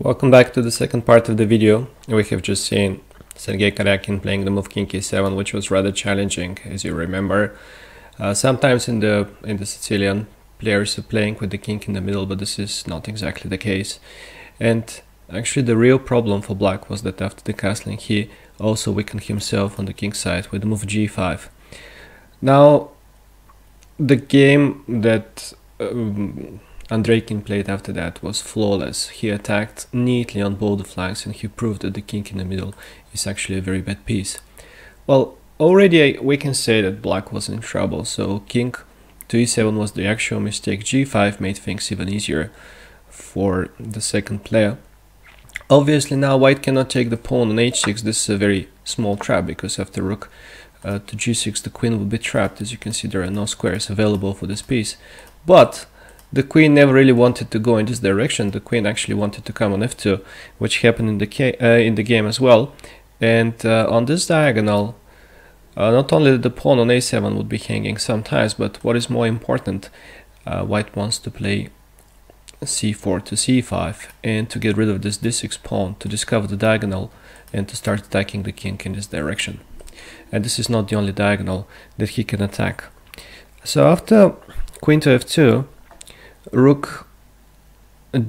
Welcome back to the second part of the video. We have just seen Andreikin-Karjakin playing the move king e7, which was rather challenging, as you remember. Sometimes in the Sicilian, players are playing with the king in the middle, but this is not exactly the case. And actually the real problem for black was that after the castling he also weakened himself on the king side with the move g5. Now the game that Andreikin played after that was flawless. He attacked neatly on both the flanks and he proved that the king in the middle is actually a very bad piece. Well, already we can say that black was in trouble, so king to e7 was the actual mistake. g5 made things even easier for the second player. Obviously now white cannot take the pawn on h6. This is a very small trap because after rook to g6 the queen will be trapped. As you can see, there are no squares available for this piece, but the queen never really wanted to go in this direction. The queen actually wanted to come on f2, which happened in the game as well. And on this diagonal, not only the pawn on a7 would be hanging sometimes, but what is more important, white wants to play c4 to c5 and to get rid of this d6 pawn, to discover the diagonal and to start attacking the king in this direction. And this is not the only diagonal that he can attack. So after queen to f2, rook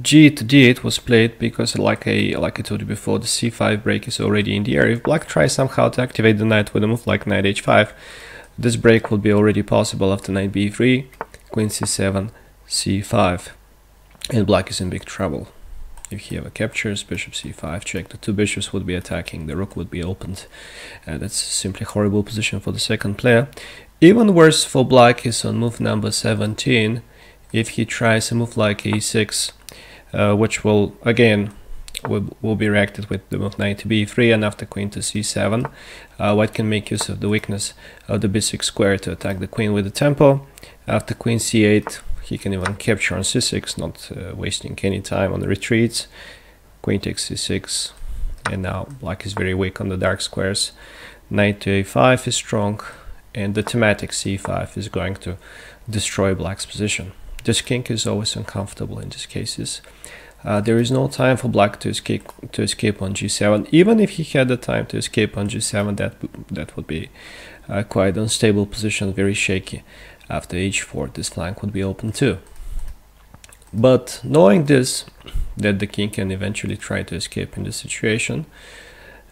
g to d8 was played because, like I told you before, the c5 break is already in the air. If black tries somehow to activate the knight with a move like knight h5, this break will be already possible after knight b3, queen c7, c5, and black is in big trouble. If he ever captures, bishop c5 check, the two bishops would be attacking, the rook would be opened. That's simply a horrible position for the second player. Even worse for black is on move number 17. If he tries a move like a6, which will again will be reacted with the move knight to b3, and after queen to c7, white can make use of the weakness of the b6 square to attack the queen with the tempo. After queen c8, he can even capture on c6, not wasting any time on the retreats. Queen takes c6, and now black is very weak on the dark squares. Knight to a5 is strong, and the thematic c5 is going to destroy black's position. This king is always uncomfortable in these cases. There is no time for black to escape on g7. Even if he had the time to escape on g7, that would be quite unstable position, very shaky. After h4, this flank would be open too. But knowing this, that the king can eventually try to escape in this situation,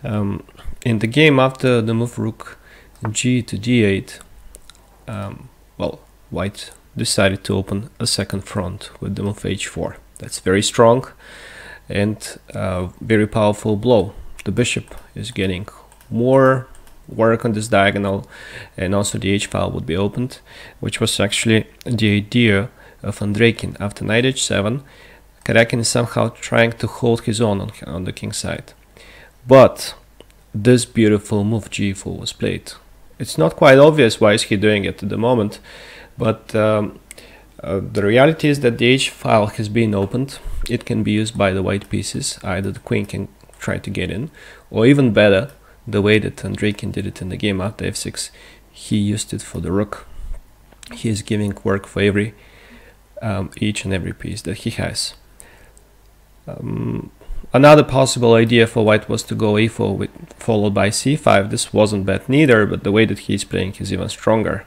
in the game after the move rook g to d8, well, white decided to open a second front with the move h4. That's very strong and very powerful blow. The bishop is getting more work on this diagonal, and also the h file would be opened, which was actually the idea of Andreikin. After knight h7, Karjakin is somehow trying to hold his own on the king side. But this beautiful move g4 was played. It's not quite obvious why is he doing it at the moment, but the reality is that the h file has been opened. It can be used by the white pieces. Either the queen can try to get in, or even better, the way that Andreikin did it in the game after f6, he used it for the rook. He is giving work for each and every piece that he has. Another possible idea for white was to go e4 followed by c5. This wasn't bad neither, but the way that he's playing is even stronger.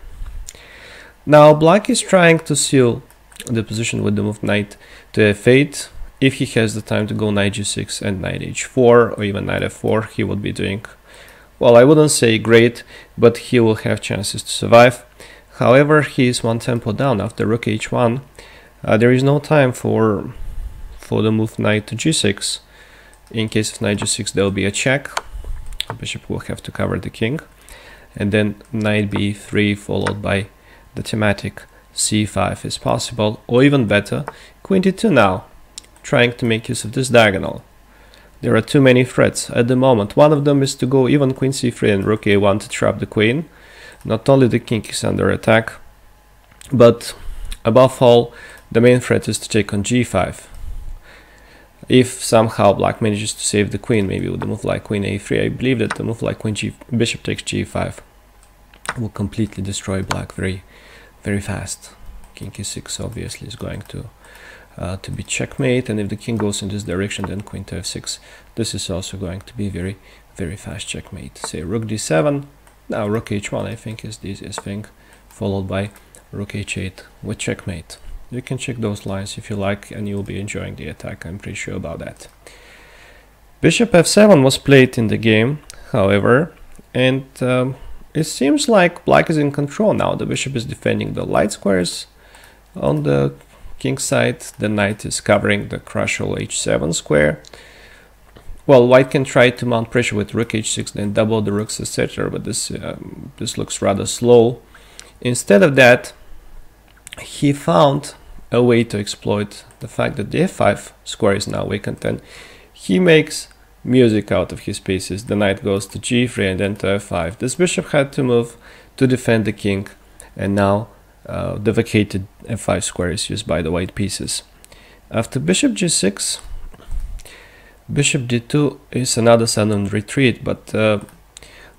Now black is trying to seal the position with the move knight to f8. If he has the time to go knight g6 and knight h4 or even knight f4, he would be doing, well, I wouldn't say great, but he will have chances to survive. However, he is one tempo down after rook h1. There is no time for the move knight to g6. In case of knight g6, there will be a check. The bishop will have to cover the king, and then knight b3 followed by the thematic c5 is possible, or even better, queen d2 now, trying to make use of this diagonal. There are too many threats at the moment. One of them is to go even queen c3 and rook a1 to trap the queen. Not only the king is under attack, but above all, the main threat is to take on g5. If somehow black manages to save the queen, maybe with the move like queen a3, I believe that the move like bishop takes g5 will completely destroy black very fast. King e6 obviously is going to to be checkmate, and if the king goes in this direction, then queen to f6. This is also going to be very, very fast checkmate. Say rook d7. Now rook h1 I think is the easiest thing, followed by rook h8 with checkmate. You can check those lines if you like, and you'll be enjoying the attack, I'm pretty sure about that. Bishop f7 was played in the game, however, and it seems like black is in control now. The bishop is defending the light squares on the king side, the knight is covering the crucial h7 square. Well, white can try to mount pressure with rook h6, then double the rooks, etc., but this looks rather slow. Instead of that, he found a way to exploit the fact that the f5 square is now vacant, and he makes music out of his pieces. The knight goes to g3 and then to f5. This bishop had to move to defend the king, and now the vacated f5 square is used by the white pieces. After bishop g6, bishop d2 is another sudden retreat, but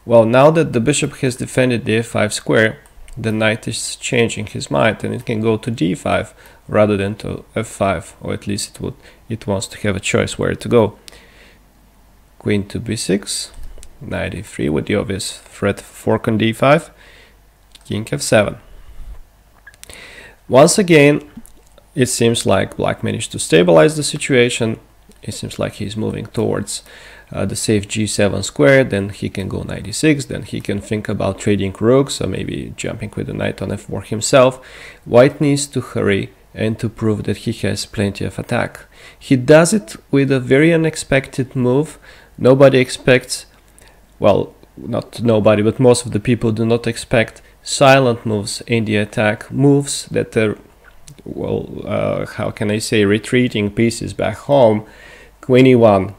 well, now that the bishop has defended the f5 square, the knight is changing his mind, and it can go to d5 rather than to f5, or at least it wants to have a choice where to go. Queen to b6, knight e3 with the obvious threat of fork on d5, king f7. Once again, it seems like black managed to stabilize the situation. It seems like he's moving towards the safe g7 square, then he can go knight e6, then he can think about trading rooks, or maybe jumping with the knight on f4 himself. White needs to hurry and to prove that he has plenty of attack. He does it with a very unexpected move. Nobody expects, well, not nobody, but most of the people do not expect silent moves in the attack, moves that are, well, how can I say, retreating pieces back home. Queen e1.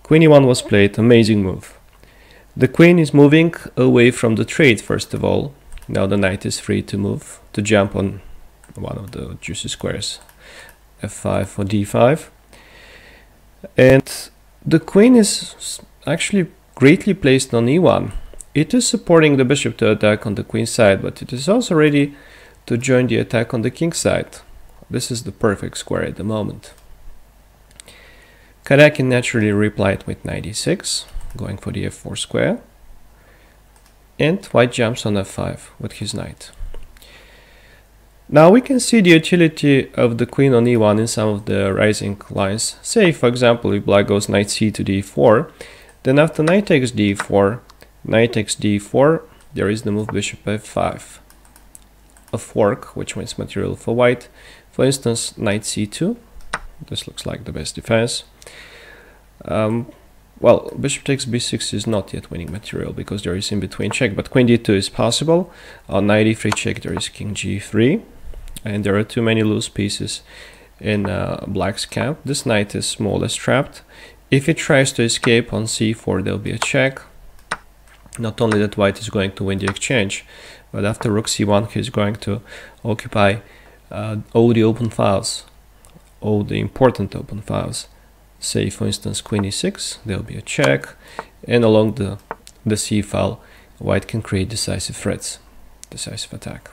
Queen e1 was played, amazing move. The queen is moving away from the trade, first of all. Now the knight is free to move, to jump on one of the juicy squares, f5 or d5. And the queen is actually greatly placed on e1. It is supporting the bishop to attack on the queen side, but it is also ready to join the attack on the king side. This is the perfect square at the moment. Karjakin naturally replied with knight e6, going for the f4 square, and white jumps on f5 with his knight. Now we can see the utility of the queen on e1 in some of the rising lines. Say, for example, if black goes knight c to d4, then after knight takes d4, knight takes d4, there is the move bishop f5. A fork, which wins material for white. For instance, knight c2. This looks like the best defense. Well, bishop takes b6 is not yet winning material because there is in between check, but queen d2 is possible. On knight e3 check, there is king g3, and there are too many loose pieces in black's camp. This knight is more or less trapped. If it tries to escape on c4, there'll be a check. Not only that, white is going to win the exchange, but after rook c1, he's going to occupy all the open files, all the important open files. Say, for instance, queen e6, there'll be a check, and along the c file, white can create decisive threats, decisive attack.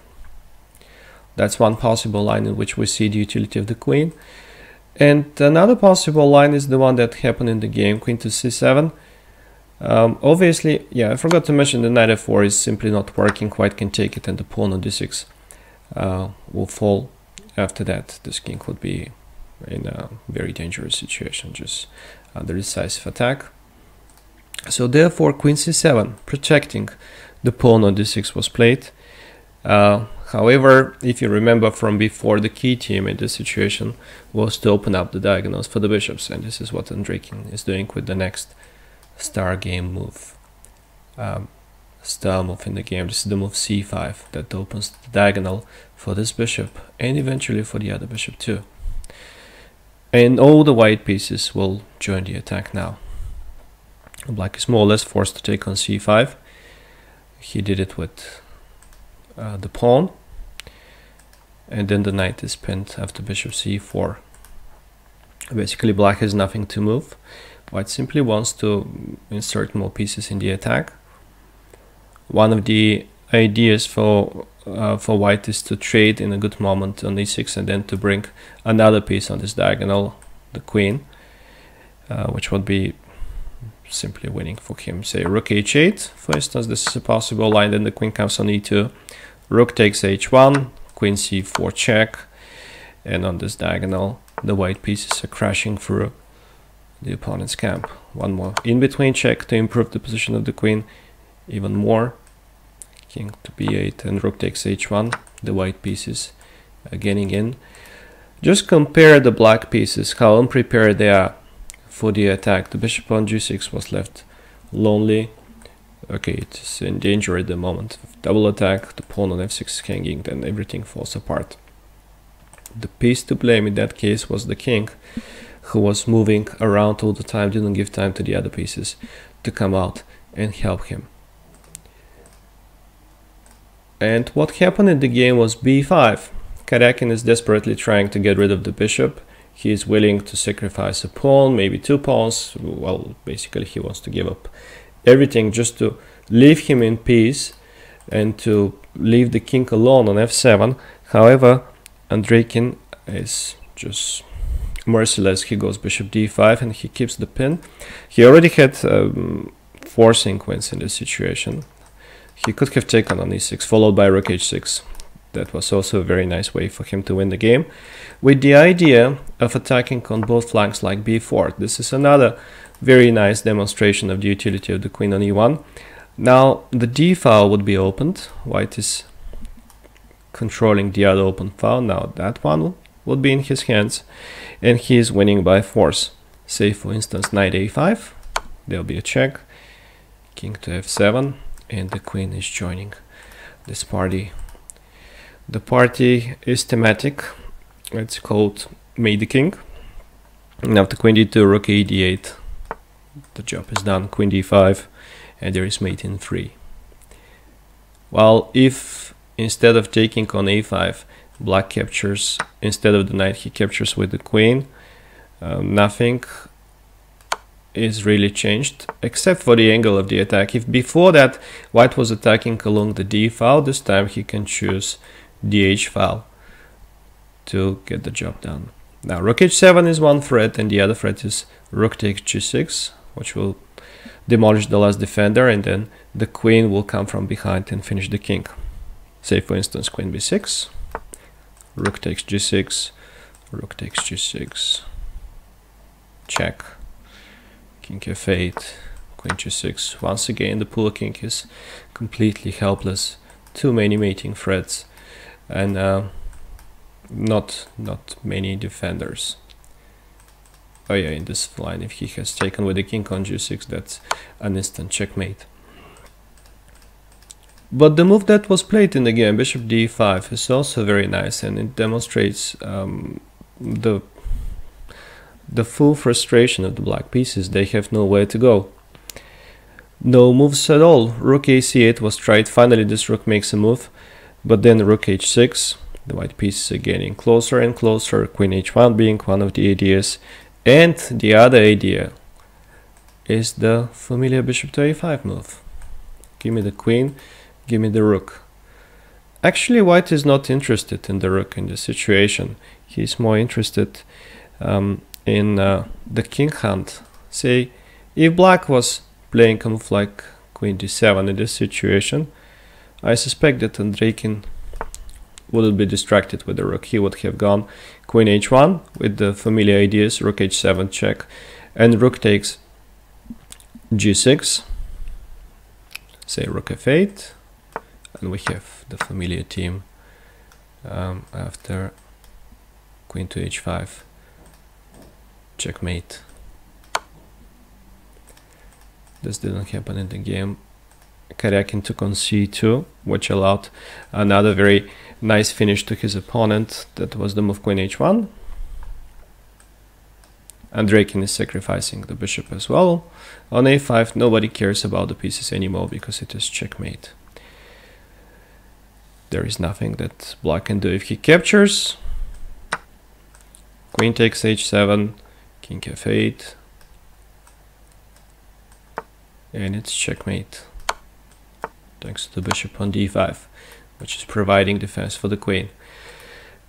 That's one possible line in which we see the utility of the queen. And another possible line is the one that happened in the game, queen to c7. Obviously, yeah, I forgot to mention the knight f4 is simply not working. White can take it, and the pawn on d6 will fall. After that, this king would be in a very dangerous situation, just under decisive attack. So therefore, queen c7, protecting the pawn on d6 was played. However, if you remember from before, the key theme in this situation was to open up the diagonals for the bishops, and this is what Andreikin is doing with the next star game move, star move in the game. This is the move c5 that opens the diagonal for this bishop and eventually for the other bishop too. And all the white pieces will join the attack now. Black is more or less forced to take on c5. He did it with the pawn, and then the knight is pinned after bishop c4. Basically, black has nothing to move. White simply wants to insert more pieces in the attack. One of the ideas for for white is to trade in a good moment on e6 and then to bring another piece on this diagonal, the queen, which would be simply winning for him. Say rook h8, for instance, this is a possible line. Then the queen comes on e2, rook takes h1, queen c4 check, and on this diagonal the white pieces are crashing through the opponent's camp. One more in between check to improve the position of the queen even more. King to b8 and rook takes h1, the white pieces are getting in. Just compare the black pieces, how unprepared they are for the attack. The bishop on g6 was left lonely. Okay, it's in danger at the moment of double attack. The pawn on f6 is hanging, then everything falls apart. The piece to blame in that case was the king, who was moving around all the time, didn't give time to the other pieces to come out and help him. And what happened in the game was b5. Karjakin is desperately trying to get rid of the bishop. He is willing to sacrifice a pawn, maybe two pawns. Well, basically he wants to give up everything just to leave him in peace and to leave the king alone on f7. However, Andreikin is just merciless. He goes bishop d5 and he keeps the pin. He already had 4 sequence in this situation. He could have taken on e6 followed by rook h6. That was also a very nice way for him to win the game, with the idea of attacking on both flanks like b4. This is another very nice demonstration of the utility of the queen on e1. Now the d file would be opened. White is controlling the other open file. Now that one would be in his hands and he is winning by force. Say for instance knight a5, there'll be a check, king to f7, and the queen is joining this party. The party is thematic. It's called Mate the King. Now after queen d2, rook a d8, the job is done. Queen d5, and there is mate in 3. Well, if instead of taking on a5, black captures, instead of the knight he captures with the queen, nothing is really changed except for the angle of the attack. If before that white was attacking along the d file, this time he can choose the h file to get the job done. Now rook h7 is one threat and the other threat is rook takes g6, which will demolish the last defender, and then the queen will come from behind and finish the king. Say for instance queen b6, rook takes g6, rook takes g6, check, king f8, queen g6. Once again the poor king is completely helpless. Too many mating threats and not many defenders. Oh yeah, in this line if he has taken with the king on g6, that's an instant checkmate. But the move that was played in the game, bishop d5, is also very nice, and it demonstrates the full frustration of the black pieces. They have nowhere to go. No moves at all. Rook ac8 was tried. Finally this rook makes a move, but then rook h6. The white pieces are getting closer and closer. Queen h1 being one of the ideas, and the other idea is the familiar bishop to a5 move. Give me the queen, give me the rook. Actually white is not interested in the rook in this situation. He's more interested in the king hunt. Say if black was playing a move like queen d7 in this situation, I suspect that Andreikin wouldn't be distracted with the rook. He would have gone queen h1 with the familiar ideas, rook h7 check, and rook takes g6, say rook f8, and we have the familiar team after queen to h5, checkmate. This didn't happen in the game. Karjakin took on c2, which allowed another very nice finish to his opponent. That was the move queen h1. Andreikin is sacrificing the bishop as well. On a5, nobody cares about the pieces anymore because it is checkmate. There is nothing that black can do if he captures. Queen takes h7, king f8, and it's checkmate thanks to the bishop on d5. which is providing defense for the queen.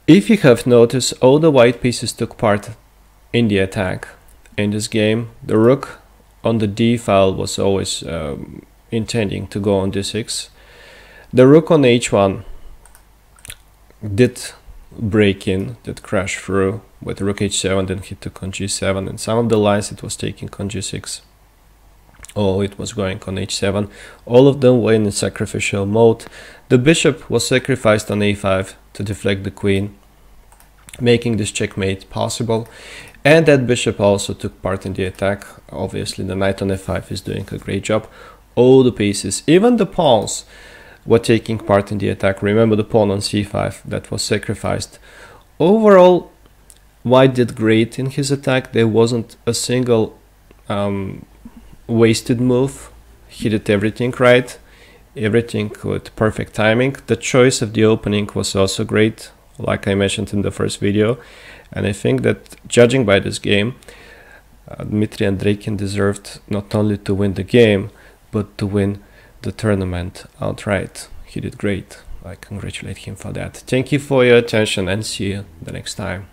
If you have noticed, all the white pieces took part in the attack. In this game, the rook on the d file was always intending to go on d6. The rook on h1 did break in, did crash through with rook h7, then he took on g7, and some of the lines it was taking on g6. Oh, it was going on h7. All of them were in sacrificial mode. The bishop was sacrificed on a5 to deflect the queen, making this checkmate possible. And that bishop also took part in the attack. Obviously, the knight on f5 is doing a great job. All the pieces, even the pawns, were taking part in the attack. Remember the pawn on c5 that was sacrificed. Overall, white did great in his attack. There wasn't a single wasted move. He did everything right, everything with perfect timing. The choice of the opening was also great, like I mentioned in the first video. And I think that, judging by this game, Dmitry Andreikin deserved not only to win the game, but to win the tournament outright. He did great. I congratulate him for that. Thank you for your attention and see you the next time.